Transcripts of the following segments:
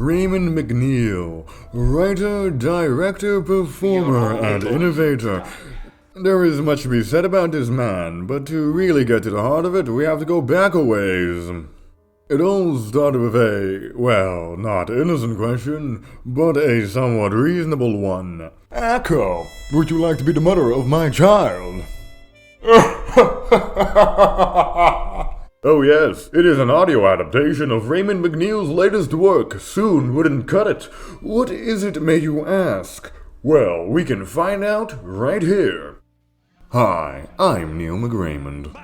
Raymond McNeil, writer, director, performer, and innovator. There is much to be said about this man, but to really get to the heart of it, we have to go back a ways. It all started with a, well, not innocent question, but a somewhat reasonable one. Echo, would you like to be the mother of my child? Oh yes, it is an audio adaptation of Raymond McNeil's latest work. Soon wouldn't cut it. What is it, may you ask? Well, we can find out right here. Hi, I'm Neil McRaymond.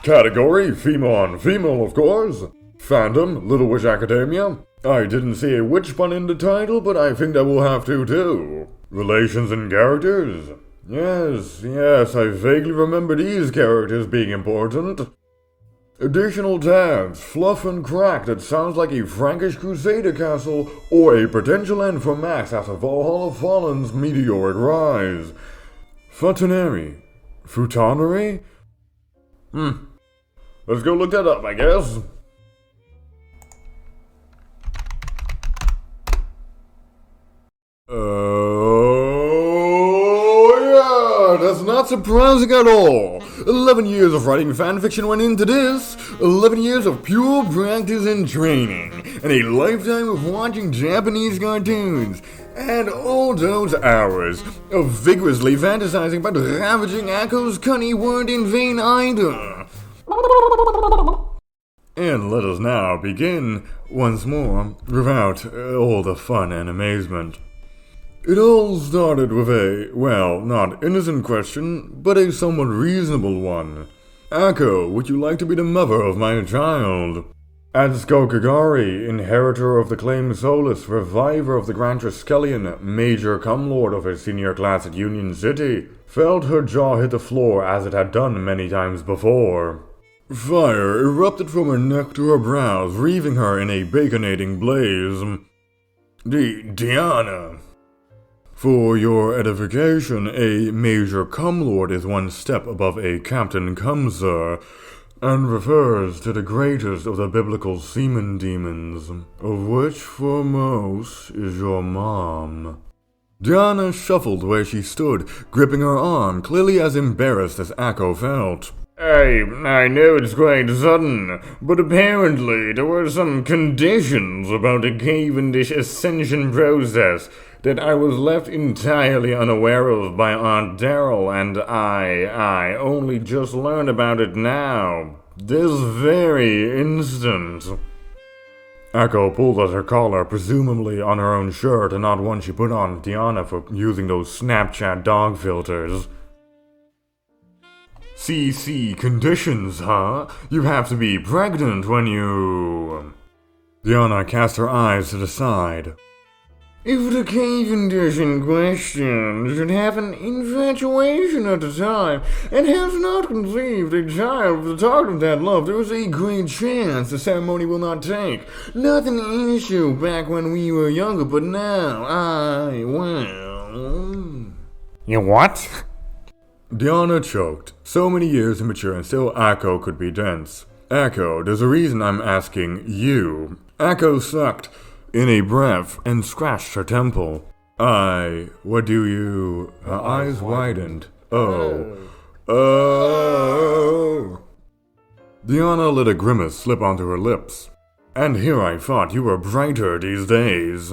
Category, female on female, of course. Fandom, Little Witch Academia. I didn't see a witch pun in the title, but I think that will have to too. Relations and characters. Yes, I vaguely remember these characters being important. Additional tags, fluff and crack that sounds like a Frankish Crusader castle or a potential end for Max after Valhalla Fallen's meteoric rise. Futonary. Futonery? Let's go look that up, I guess. That's not surprising at all. 11 years of writing fanfiction went into this, 11 years of pure practice and training, and a lifetime of watching Japanese cartoons, and all those hours of vigorously fantasizing about ravaging Echo's cunning weren't in vain either. And let us now begin, once more, without all the fun and amazement. It all started with a, well, not innocent question, but a somewhat reasonable one. Echo, would you like to be the mother of my child? Atsuko Kagari, inheritor of the claim Solus, reviver of the Grand Triskelion, major cumlord of her senior class at Union City, felt her jaw hit the floor as it had done many times before. Fire erupted from her neck to her brows, wreathing her in a baconating blaze. Diana. For your edification, a Major Cumlord is one step above a Captain Cumsir, and refers to the greatest of the biblical semen demons, of which foremost is your mom. Diana shuffled where she stood, gripping her arm, clearly as embarrassed as Echo felt. I know it's quite sudden, but apparently there were some conditions about the Cavendish ascension process that I was left entirely unaware of by Aunt Darrell, and I only just learned about it now, this very instant. Echo pulled at her collar, presumably on her own shirt and not one she put on Diana for using those Snapchat dog filters. CC conditions, huh? You have to be pregnant when you... Diana cast her eyes to the side. If the Cavendish in question should have an infatuation at the time, and has not conceived a child of the target of that love, there is a great chance the ceremony will not take. Not an issue back when we were younger, but now, You what? Diana choked. So many years immature and still Echo could be dense. Echo, there's a reason I'm asking you. Echo sucked in a breath and scratched her temple. What do you... Her eyes widened. Oh. Diana let a grimace slip onto her lips. And here I thought you were brighter these days.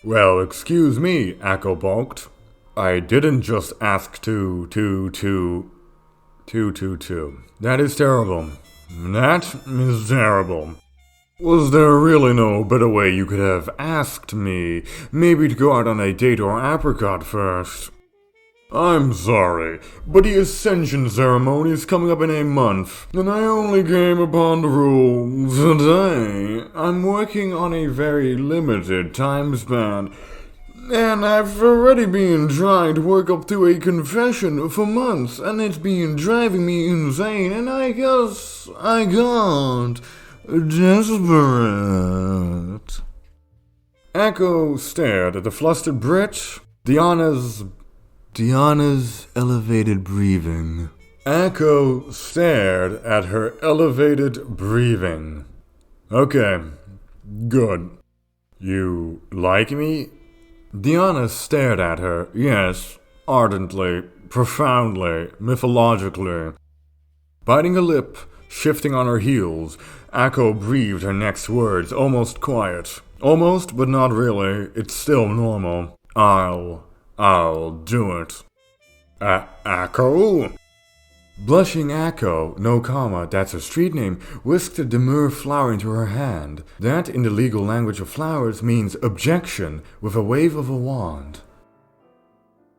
Well, excuse me, Echo balked. I didn't just ask to. That is terrible. That is terrible. Was there really no better way you could have asked me? Maybe to go out on a date or apricot first? I'm sorry, but the Ascension ceremony is coming up in a month, and I only came upon the rules today. I'm working on a very limited time span, and I've already been trying to work up to a confession for months, and it's been driving me insane, and I guess I can't. Desperate. Echo stared at the flustered Brit. Diana's elevated breathing. Echo stared at her elevated breathing. Okay, good. You like me? Diana stared at her, yes, ardently, profoundly, mythologically. Biting her lip, shifting on her heels, Akko breathed her next words, almost quiet. Almost, but not really. It's still normal. I'll do it. Akko? Blushing Akko, no comma, that's her street name, whisked a demure flower into her hand. That, in the legal language of flowers, means objection, with a wave of a wand.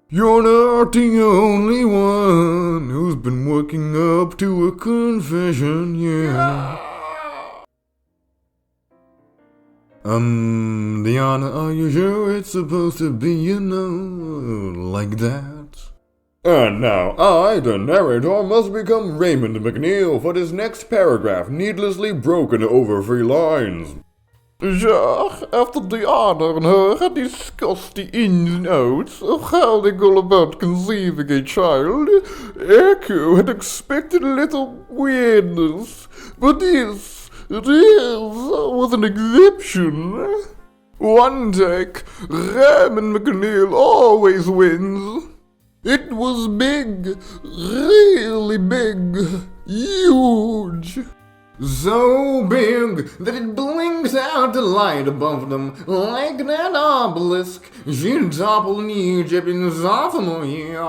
You're not the only one who's been working up to a confession, yeah. Diana, are you sure it's supposed to be, like that? And now I, the narrator, must become Raymond McNeil for this next paragraph needlessly broken over 3 lines. Ja, after Diana and her had discussed the ins and outs of how they go about conceiving a child, Akko had expected a little weirdness, but this was an exception. One take, Raymond McNeil always wins. It was big, really big, huge. So big that it blinks out the light above them like that obelisk she toppled in Egypt in the sophomore year.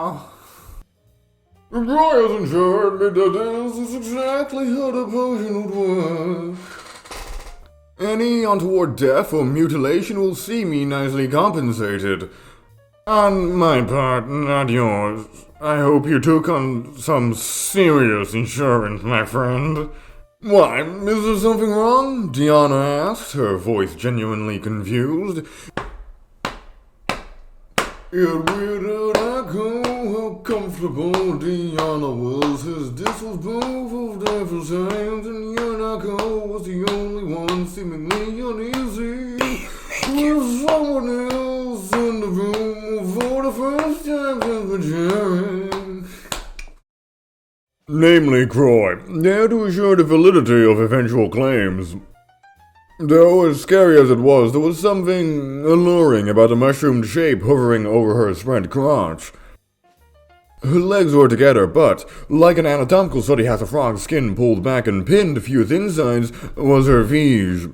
Roy hasn't assured me that this is exactly how the potion would work. Any untoward death or mutilation will see me nicely compensated. On my part, not yours. I hope you took on some serious insurance, my friend. Why, is there something wrong? Diana asked, her voice genuinely confused. It weirded Akko how comfortable Diana was, as this was both of their first hands, and yet Akko was the only one seemingly uneasy with someone else in the room for the first time ever sharing. Namely Croy, there to assure the validity of eventual claims. Though, as scary as it was, there was something alluring about the mushroomed shape hovering over her spread crotch. Her legs were together, but, like an anatomical study has a frog's skin pulled back and pinned a few thin sides, was her visage.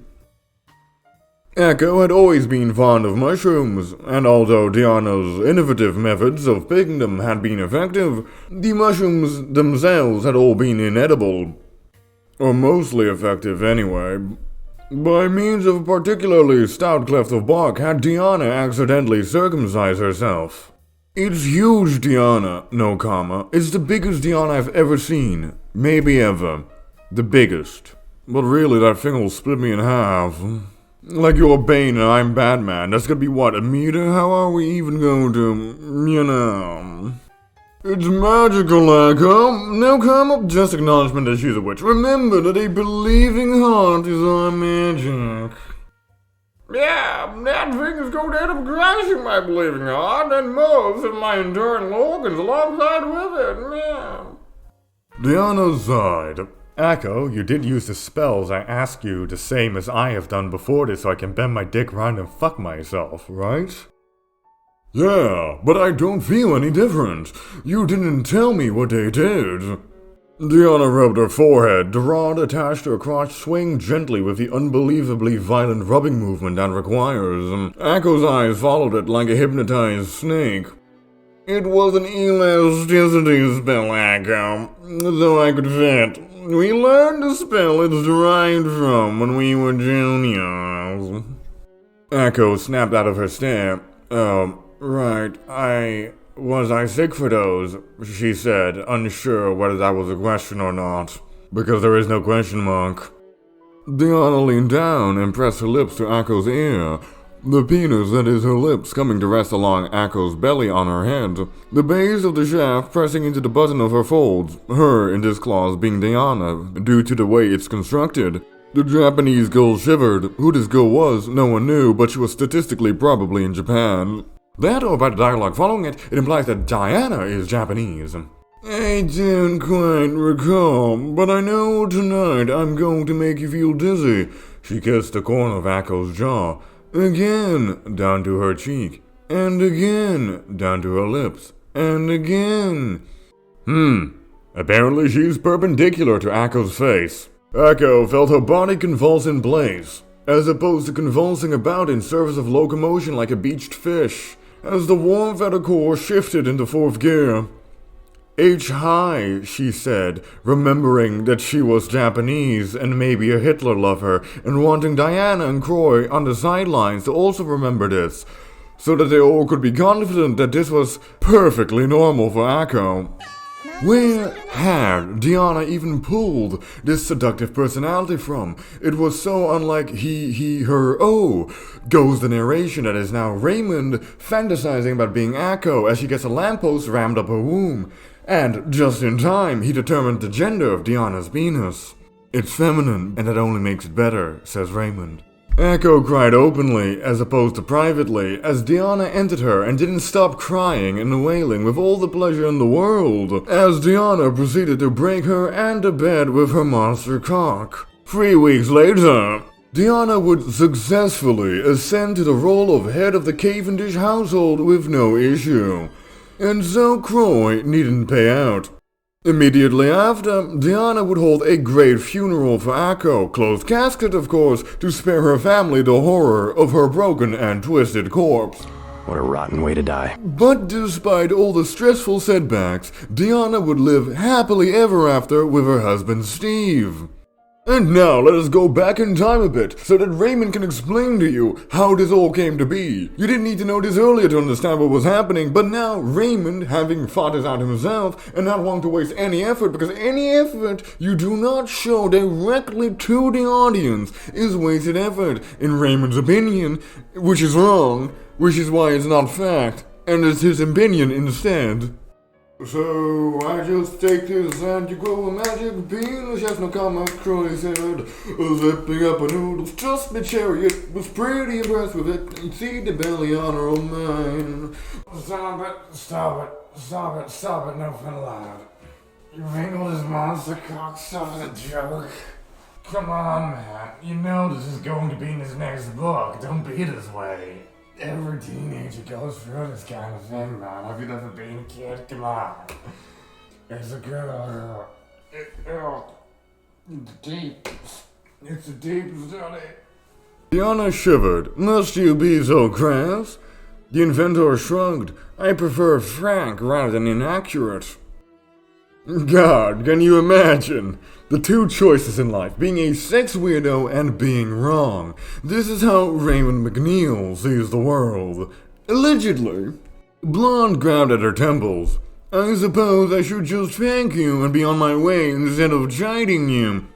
Akko had always been fond of mushrooms, and although Diana's innovative methods of picking them had been effective, the mushrooms themselves had all been inedible. Or mostly effective, anyway. By means of a particularly stout cleft of bark had Diana accidentally circumcised herself. It's huge, Diana, no comma. It's the biggest Diana I've ever seen. Maybe ever. The biggest. But really, that thing will split me in half. Like you're Bane and I'm Batman. That's gonna be what, a meter? How are we even going to, It's magical, Akko. No come, just acknowledgement that she's a witch. Remember that a believing heart is our magic. Yeah, that thing is going out of crashing my believing heart and most of my internal organs alongside with it, yeah. Diana sighed. Akko, you did use the spells I asked you the same as I have done before this so I can bend my dick round and fuck myself, right? Yeah, but I don't feel any different. You didn't tell me what they did. Diana rubbed her forehead, the rod attached to her crotch swaying gently with the unbelievably violent rubbing movement that requires. Akko's eyes followed it like a hypnotized snake. It was an elasticity spell, Akko, so I could fit. We learned the spell it's derived from when we were juniors. Akko snapped out of her stare. Right, Was I sick for those? She said, unsure whether that was a question or not. Because there is no question mark. Diana leaned down and pressed her lips to Akko's ear. The penis, that is her lips, coming to rest along Akko's belly on her head. The base of the shaft pressing into the button of her folds, her, in this clause, being Diana, due to the way it's constructed. The Japanese girl shivered. Who this girl was, no one knew, but she was statistically probably in Japan. That, or by the dialogue following it, it implies that Diana is Japanese. I don't quite recall, but I know tonight I'm going to make you feel dizzy. She kissed the corner of Echo's jaw, again down to her cheek, and again down to her lips, and again. Apparently she's perpendicular to Echo's face. Echo felt her body convulse in place, as opposed to convulsing about in service of locomotion like a beached fish, as the warm feather core shifted into fourth gear. H high, she said, remembering that she was Japanese and maybe a Hitler lover, and wanting Diana and Croy on the sidelines to also remember this, so that they all could be confident that this was perfectly normal for Echo. Where had Diana even pulled this seductive personality from? It was so unlike he, her, oh, goes the narration that is now Raymond fantasizing about being Echo as she gets a lamppost rammed up her womb. And just in time, he determined the gender of Diana's penis. It's feminine, and that only makes it better, says Raymond. Echo cried openly, as opposed to privately, as Diana entered her and didn't stop crying and wailing with all the pleasure in the world, as Diana proceeded to break her and the bed with her monster cock. 3 weeks later, Diana would successfully ascend to the role of head of the Cavendish household with no issue. And so Croy needn't pay out. Immediately after, Diana would hold a great funeral for Echo, closed casket of course, to spare her family the horror of her broken and twisted corpse. What a rotten way to die. But despite all the stressful setbacks, Diana would live happily ever after with her husband Steve. And now let us go back in time a bit, so that Raymond can explain to you how this all came to be. You didn't need to know this earlier to understand what was happening, but now Raymond, having fought this out himself, and not wanting to waste any effort, because any effort you do not show directly to the audience is wasted effort, in Raymond's opinion, which is wrong, which is why it's not fact, and it's his opinion instead. So I just take this and you grow a magic bean, the chef no comment, Croy said, zipping up a noodles, trust me chariot, was pretty impressed with it, and see the belly on her own mine. Stop it, no fun loud. You wrinkled his monster cock stuff as a joke. Come on, man, you know this is going to be in his next book, don't be this way. Every teenager goes through this kind of thing, man. Have you never been a kid? Come on. It's a girl. It's a deep study. Diana shivered. Must you be so crass? The inventor shrugged. I prefer frank rather than inaccurate. God, can you imagine? The two choices in life, being a sex weirdo and being wrong. This is how Raymond McNeil sees the world. Allegedly. Blonde grabbed at her temples. I suppose I should just thank you and be on my way instead of chiding you.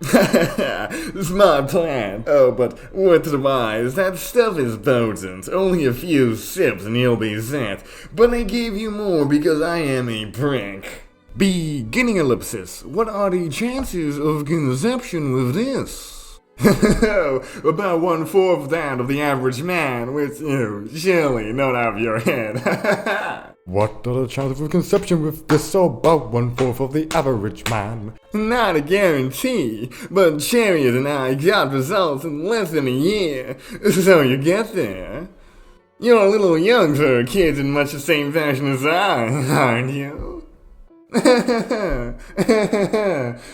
Smart plan. Oh, but what's wise? That stuff is potent. Only a few sips and you'll be set. But I gave you more because I am a prick. Beginning ellipsis. What are the chances of conception with this? About 1/4 that of the average man, which you surely not out of your head. What are the chances of conception with this? So about 1/4 of the average man. Not a guarantee, but Chariot and I got results in less than a year, so you get there. You're a little young for kids in much the same fashion as I, aren't you? I'm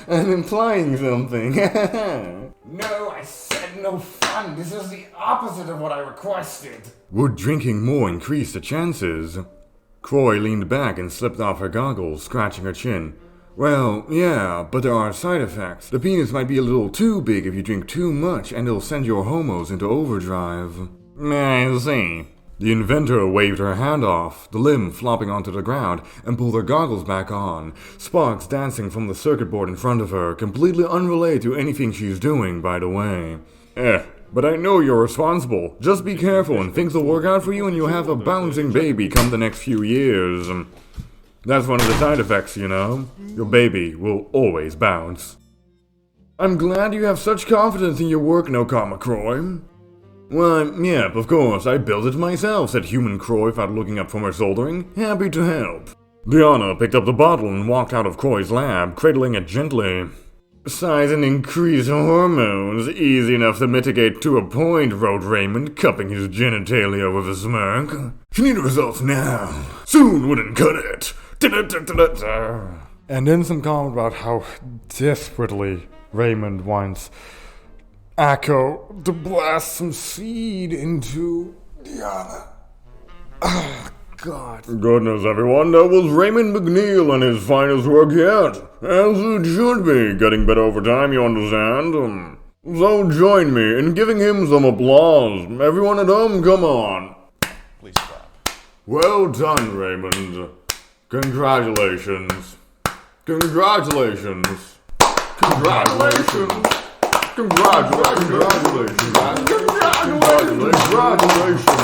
implying something. No, I said no fun. This is the opposite of what I requested. Would drinking more increase the chances? Croy leaned back and slipped off her goggles, scratching her chin. Well, yeah, but there are side effects. The penis might be a little too big if you drink too much, and it'll send your homos into overdrive. I see. The inventor waved her hand off, the limb flopping onto the ground, and pulled her goggles back on, sparks dancing from the circuit board in front of her, completely unrelated to anything she's doing, by the way. But I know you're responsible. Just be careful and things will work out for you and you'll have a bouncing baby come the next few years. That's one of the side effects, you know. Your baby will always bounce. I'm glad you have such confidence in your work, no comma, Croy. Why, yep, of course, I built it myself, said Human Croy without looking up from her soldering. Happy to help. Diana picked up the bottle and walked out of Croy's lab, cradling it gently. Size and increase hormones, easy enough to mitigate to a point, wrote Raymond, cupping his genitalia with a smirk. You need results now. Soon wouldn't cut it. And then some comment about how desperately Raymond wants Echo to blast some seed into Diana. Oh, God. Goodness, everyone, that was Raymond McNeil and his finest work yet. As it should be, getting better over time, you understand? So join me in giving him some applause. Everyone at home, come on. Please stop. Well done, Raymond. Congratulations. Congratulations. Congratulations. Congratulations. Congratulations.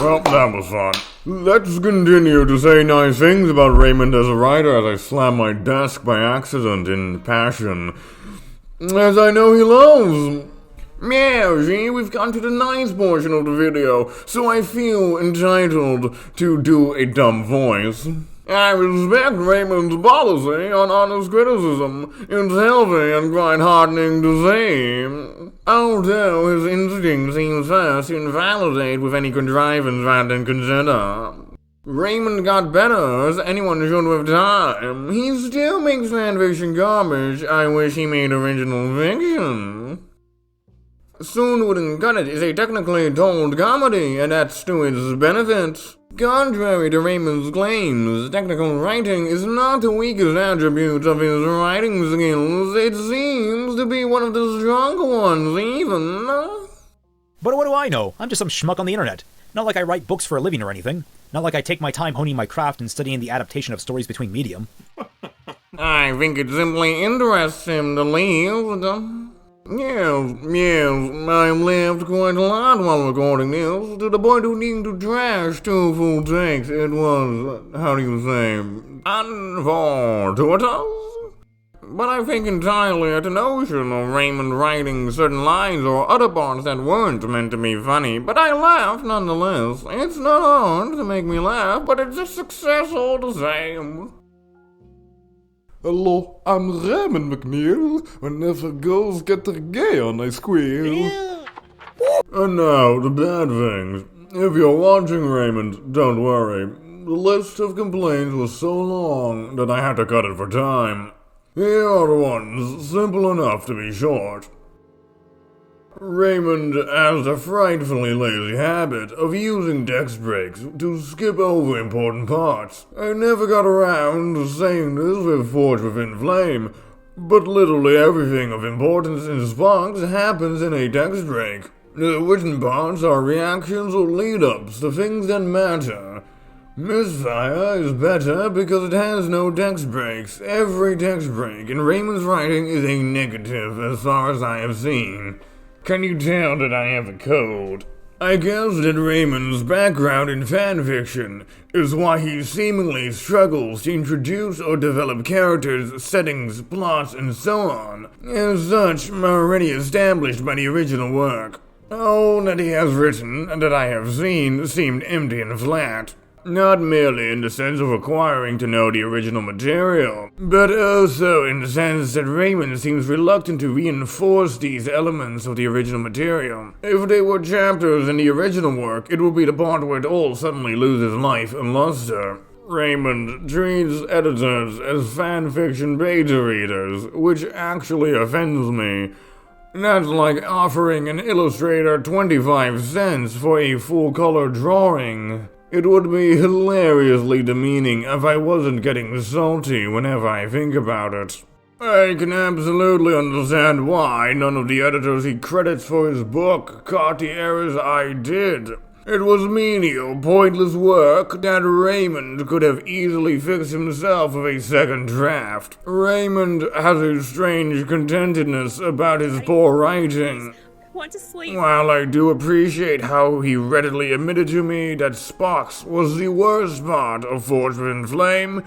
Well, that was fun. Let's continue to say nice things about Raymond as a writer as I slam my desk by accident in passion. As I know he loves. Meow, gee, we've gone to the nice portion of the video, so I feel entitled to do a dumb voice. I respect Raymond's policy on honest criticism. It's healthy and quite heartening to see. Although his instinct seems first to invalidate with any contrivance rather than consider. Raymond got better, as anyone should with time. He still makes fanfiction garbage. I wish he made original fiction. Soon Wouldn't Cut It is a technically told comedy, and that's to its benefit. Contrary to Raymond's claims, technical writing is not the weakest attribute of his writing skills. It seems to be one of the stronger ones, even. But what do I know? I'm just some schmuck on the internet. Not like I write books for a living or anything. Not like I take my time honing my craft and studying the adaptation of stories between medium. I think it simply interests him to leave. Yes, I laughed quite a lot while recording this, to the point of needing to trash 2 full takes. It was, how do you say, unfortuitous? But I think entirely at the notion of Raymond writing certain lines or other parts that weren't meant to be funny, but I laughed nonetheless. It's not hard to make me laugh, but it's a success all the same. Hello, I'm Raymond McNeil. Whenever girls get their gay on, I squeal. And now, the bad things. If you're watching Raymond, don't worry. The list of complaints was so long that I had to cut it for time. Here are the ones, simple enough to be short. Raymond has a frightfully lazy habit of using text breaks to skip over important parts. I never got around to saying this with Forge Within Flame, but literally everything of importance in Sparks happens in a text break. The written parts are reactions or lead-ups to things that matter. Misfire is better because it has no text breaks. Every text break in Raymond's writing is a negative as far as I have seen. Can you tell that I have a cold? I guess that Raymond's background in fanfiction is why he seemingly struggles to introduce or develop characters, settings, plots, and so on. As such, already established by the original work. All that he has written and that I have seen seemed empty and flat. Not merely in the sense of requiring to know the original material, but also in the sense that Raymond seems reluctant to reinforce these elements of the original material. If they were chapters in the original work, it would be the part where it all suddenly loses life and luster. Raymond treats editors as fanfiction beta readers, which actually offends me. That's like offering an illustrator 25 cents for a full-color drawing. It would be hilariously demeaning if I wasn't getting salty whenever I think about it. I can absolutely understand why none of the editors he credits for his book caught the errors I did. It was menial, pointless work that Raymond could have easily fixed himself with a second draft. Raymond has a strange contentedness about his poor writing. Want to sleep. While I do appreciate how he readily admitted to me that Spock's was the worst part of Forged in Flame,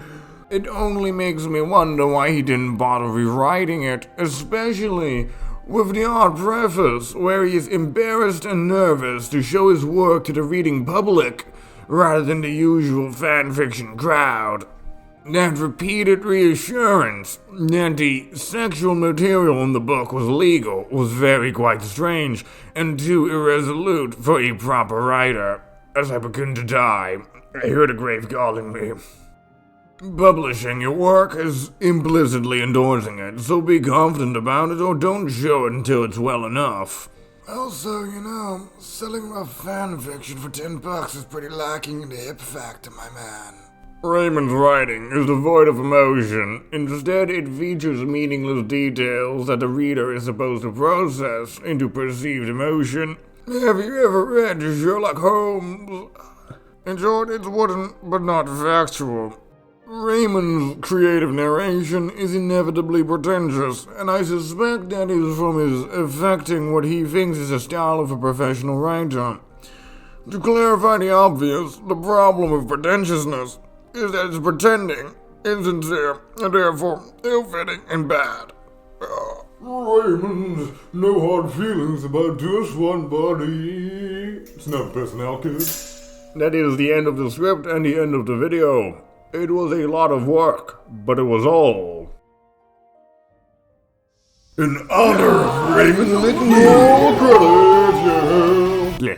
it only makes me wonder why he didn't bother rewriting it, especially with the odd preface where he is embarrassed and nervous to show his work to the reading public rather than the usual fanfiction crowd. That repeated reassurance that the sexual material in the book was legal was very quite strange and too irresolute for a proper writer. As I begin to die, I hear the grave calling me. Publishing your work is implicitly endorsing it, so be confident about it or don't show it until it's well enough. Also, selling rough fanfiction for $10 is pretty lacking in the hip factor, my man. Raymond's writing is devoid of emotion. Instead, it features meaningless details that the reader is supposed to process into perceived emotion. Have you ever read Sherlock Holmes? In short, it's wooden, but not factual. Raymond's creative narration is inevitably pretentious, and I suspect that is from his affecting what he thinks is a style of a professional writer. To clarify the obvious, the problem with pretentiousness is that it's pretending, insincere, and therefore ill-fitting and bad. Raymond, no hard feelings about this one, buddy. It's not personnel, kid. That is the end of the script and the end of the video. It was a lot of work, but it was all in honor of Raymond McNeil. Credits, yeah.